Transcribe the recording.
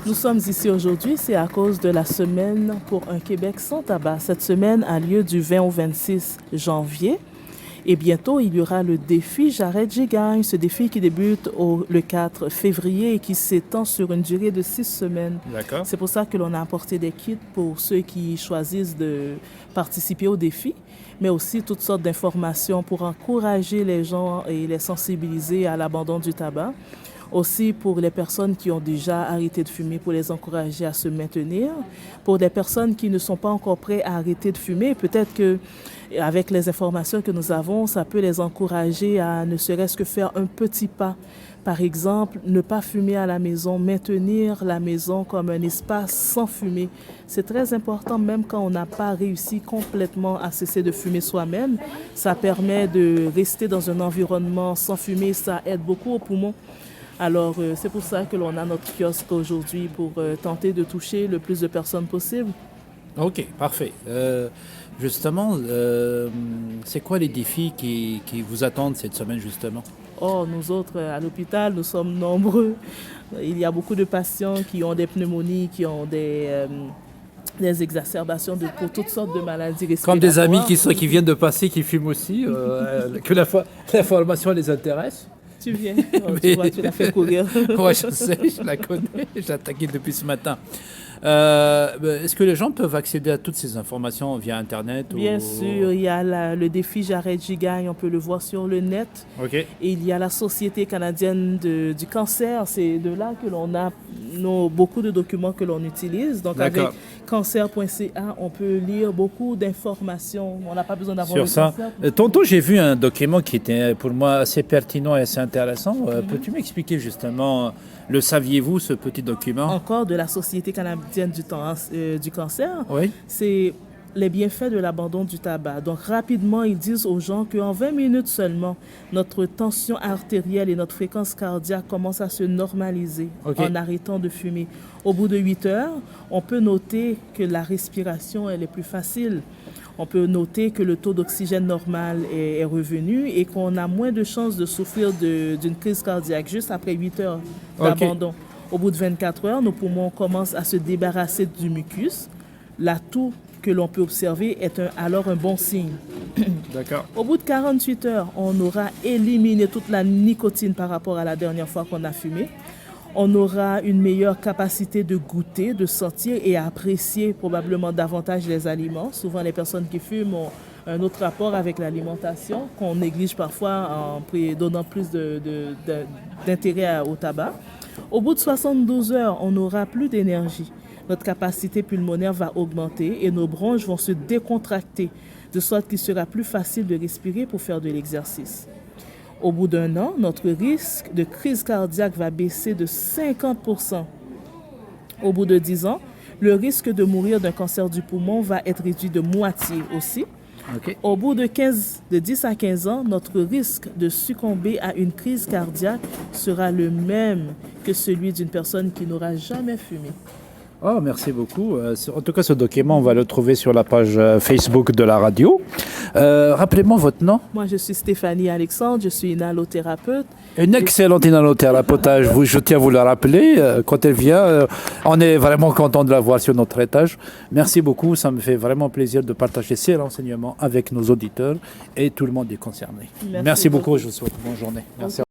Nous sommes ici aujourd'hui, c'est à cause de la semaine pour un Québec sans tabac. Cette semaine a lieu du 20 au 26 janvier. Et bientôt, il y aura le défi J'arrête, j'y gagne. Ce défi qui débute le 4 février et qui s'étend sur une durée de 6 semaines. D'accord. C'est pour ça que l'on a apporté des kits pour ceux qui choisissent de participer au défi, mais aussi toutes sortes d'informations pour encourager les gens et les sensibiliser à l'abandon du tabac. Aussi pour les personnes qui ont déjà arrêté de fumer, pour les encourager à se maintenir. Pour des personnes qui ne sont pas encore prêtes à arrêter de fumer, peut-être que avec les informations que nous avons, ça peut les encourager à ne serait-ce que faire un petit pas. Par exemple, ne pas fumer à la maison, maintenir la maison comme un espace sans fumer. C'est très important, même quand on n'a pas réussi complètement à cesser de fumer soi-même. Ça permet de rester dans un environnement sans fumer, ça aide beaucoup aux poumons. Alors, c'est pour ça que l'on a notre kiosque aujourd'hui pour tenter de toucher le plus de personnes possible. Ok, parfait. Justement, c'est quoi les défis qui vous attendent cette semaine, justement? Oh, nous autres, à l'hôpital, nous sommes nombreux. Il y a beaucoup de patients qui ont des pneumonies, qui ont des exacerbations pour toutes sortes de maladies respiratoires. Comme des amis qui viennent de passer, qui fument aussi, que l'information les intéresse. Tu viens, tu vois, tu l'as fait courir. Oui, je sais, je la connais, je l'attaquais depuis ce matin. Est-ce que les gens peuvent accéder à toutes ces informations via Internet? Bien sûr, il y a le défi J'arrête, j'y gagne, on peut le voir sur le net. Ok. Et il y a la Société canadienne du cancer, c'est de là que l'on a beaucoup de documents que l'on utilise. Donc avec cancer.ca, on peut lire beaucoup d'informations. On n'a pas besoin d'avoir sur ça. Tantôt, j'ai vu un document qui était pour moi assez pertinent et assez intéressant. Peux-tu m'expliquer justement, le saviez-vous, ce petit document? Encore de la Société canadienne du cancer. Oui. C'est les bienfaits de l'abandon du tabac. Donc rapidement, ils disent aux gens qu'en 20 minutes seulement, notre tension artérielle et notre fréquence cardiaque commencent à se normaliser en arrêtant de fumer. Au bout de 8 heures, on peut noter que la respiration elle est plus facile. On peut noter que le taux d'oxygène normal est revenu et qu'on a moins de chances de souffrir d'une crise cardiaque juste après 8 heures d'abandon. Au bout de 24 heures, nos poumons commencent à se débarrasser du mucus. L'atout que l'on peut observer est alors un bon signe. D'accord. Au bout de 48 heures, on aura éliminé toute la nicotine par rapport à la dernière fois qu'on a fumé. On aura une meilleure capacité de goûter, de sentir et apprécier probablement davantage les aliments. Souvent, les personnes qui fument ont un autre rapport avec l'alimentation qu'on néglige parfois en donnant plus d'intérêt au tabac. Au bout de 72 heures, on n'aura plus d'énergie. Notre capacité pulmonaire va augmenter et nos bronches vont se décontracter, de sorte qu'il sera plus facile de respirer pour faire de l'exercice. Au bout d'un an, notre risque de crise cardiaque va baisser de 50%. Au bout de 10 ans, le risque de mourir d'un cancer du poumon va être réduit de moitié aussi. Au bout de 10 à 15 ans, notre risque de succomber à une crise cardiaque sera le même que celui d'une personne qui n'aura jamais fumé. Oh, merci beaucoup. En tout cas, ce document, on va le trouver sur la page Facebook de la radio. Rappelez-moi votre nom. Moi, je suis Stéphanie Alexandre, je suis inhalothérapeute. Une excellente inhalothérapeute, je tiens à vous le rappeler. Quand elle vient, on est vraiment content de la voir sur notre étage. Merci beaucoup, ça me fait vraiment plaisir de partager ces renseignements avec nos auditeurs et tout le monde est concerné. Merci beaucoup, je vous souhaite une bonne journée. Merci.